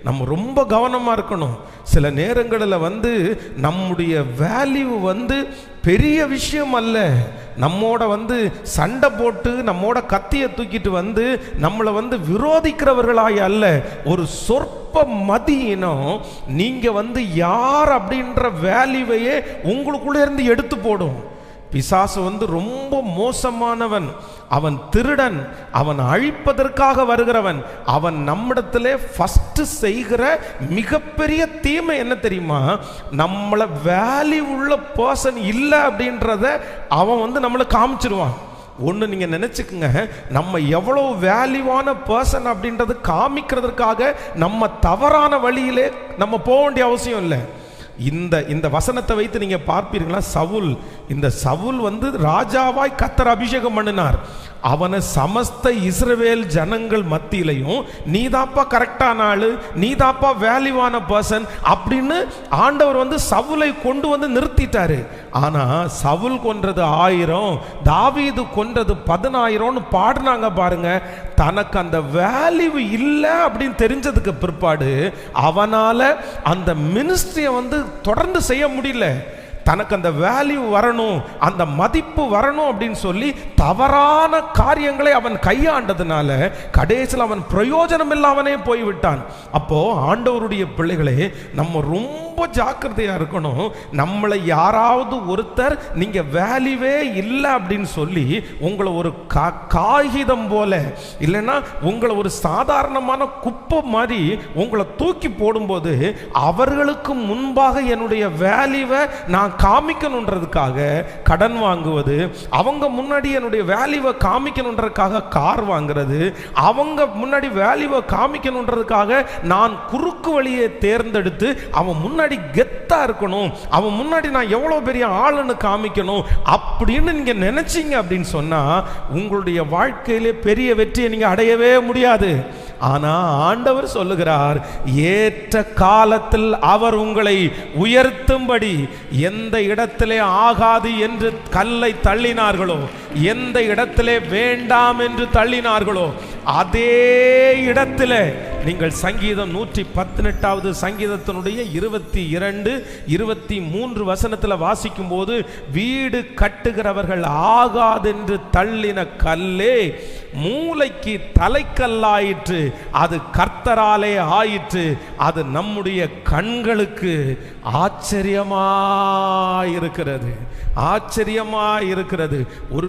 நம்ம ரொம்ப கவனமாக இருக்கணும். சில நேரங்களில் நம்முடைய வேல்யூ பெரிய விஷயம் அல்ல. நம்மோட சண்டை போட்டு நம்மோட கத்தியை தூக்கிட்டு நம்மளை விரோதிக்கிறவர்களாய் அல்ல, ஒரு சொற்ப மதியினம் நீங்க யார் அப்படின்ற வேல்யூவையே உங்களுக்குள்ளே இருந்து எடுத்து போடும். பிசாசு ரொம்ப மோசமானவன், அவன் திருடன், அவன் அழிப்பதற்காக வருகிறவன். அவன் நம்மிடத்திலே ஃபர்ஸ்ட் செய்கிற மிகப்பெரிய தீமை என்ன தெரியுமா? நம்மளை வேல்யூ உள்ள பர்சன் இல்லை அப்படின்றத அவன் நம்மளை காமிச்சிருவான். ஒன்று நீங்கள் நினச்சிக்கங்க, நம்ம எவ்வளோ வேல்யூவான பர்சன் அப்படின்றது காமிக்கிறதுக்காக நம்ம தவறான வழியிலே நம்ம போக வேண்டிய அவசியம் இல்லை. இந்த வசனத்தை வைத்து நீங்க பார்ப்பீர்களா? சவுல், இந்த சவுல் ராஜாவாய் கர்த்தர் அபிஷேகம் பண்ணினார். அவனை சமஸ்த இஸ்ரவேல் ஜனங்கள் மத்தியிலையும் நீதாப்பா கரெக்டான ஆளு, நீதாப்பா வேல்யூவான பர்சன் அப்படின்னு ஆண்டவர் சவுலை கொண்டு நிறுத்திட்டாரு. ஆனா சவுல் கொன்றது 1000, தாவீது கொன்றது 10000 பாடினாங்க பாருங்க. தனக்கு அந்த வேல்யூ இல்லை அப்படின்னு தெரிஞ்சதுக்கு பிற்பாடு அவனால அந்த மினிஸ்ட்ரியை தொடர்ந்து செய்ய முடியல. தனக்கு அந்த வேல்யூ வரணும், அந்த மதிப்பு வரணும் அப்படின்னு சொல்லி தவறான காரியங்களை அவன் கையாண்டதுனால கடைசியில் அவன் பிரயோஜனம் இல்லாமனே போய்விட்டான். அப்போ ஆண்டவருடைய பிள்ளைகளே, நம்ம ரொம்ப ஜாக்கிரதையா இருக்கணும். நம்மளை யாராவது ஒருத்தர் நீங்க வேல்யூவே இல்லை அப்படின்னு சொல்லி உங்களை ஒரு காகிதம் போல, இல்லைன்னா உங்களை ஒரு சாதாரணமான குப்பை மாதிரி உங்களை தூக்கி போடும்போது அவர்களுக்கு முன்பாக என்னுடைய வேல்யூவை நான் காமிக்கணுன்றதுக்காக கடன் வாங்குவது, அவங்க முன்னாடி என்னுடைய வேல்யூவை காமிக்கணுன்றதுக்காக கார் வாங்குறது, அவங்க முன்னாடி வேல்யூவை காமிக்கணுன்றதுக்காக நான் குறுக்கு வழியை தேர்ந்தெடுத்து அவன் முன்னாடி கெத்தா இருக்கணும், அவன் முன்னாடி நான் எவ்வளவு பெரிய ஆளுன்னு காமிக்கணும் அப்படின்னு நீங்க நினைச்சீங்க அப்படின்னு சொன்னா உங்களுடைய வாழ்க்கையிலே பெரிய வெற்றியை நீங்க அடையவே முடியாது. ஆனா ஆண்டவர் சொல்லுகிறார், ஏற்ற காலத்தில் அவர் உங்களை உயர்த்தும்படி எந்த இடத்திலே ஆகாது என்று கல்லை தள்ளினார்களோ, எந்த இடத்திலே வேண்டாம் என்று தள்ளினார்களோ அதே இடத்திலே நீங்கள் சங்கீதம் 118வது சங்கீதத்தினுடைய 22, 23 வசனத்தில் வாசிக்கும் போது, வீடு கட்டுகிறவர்கள் ஆகாதென்று தள்ளின கல்லே மூளைக்கு தலைக்கல்லாயிற்று, அது கர்த்தராலே ஆயிற்று, அது நம்முடைய கண்களுக்கு ஆச்சரியமாயிருக்கிறது, ஆச்சரியமாயிருக்கிறது. ஒரு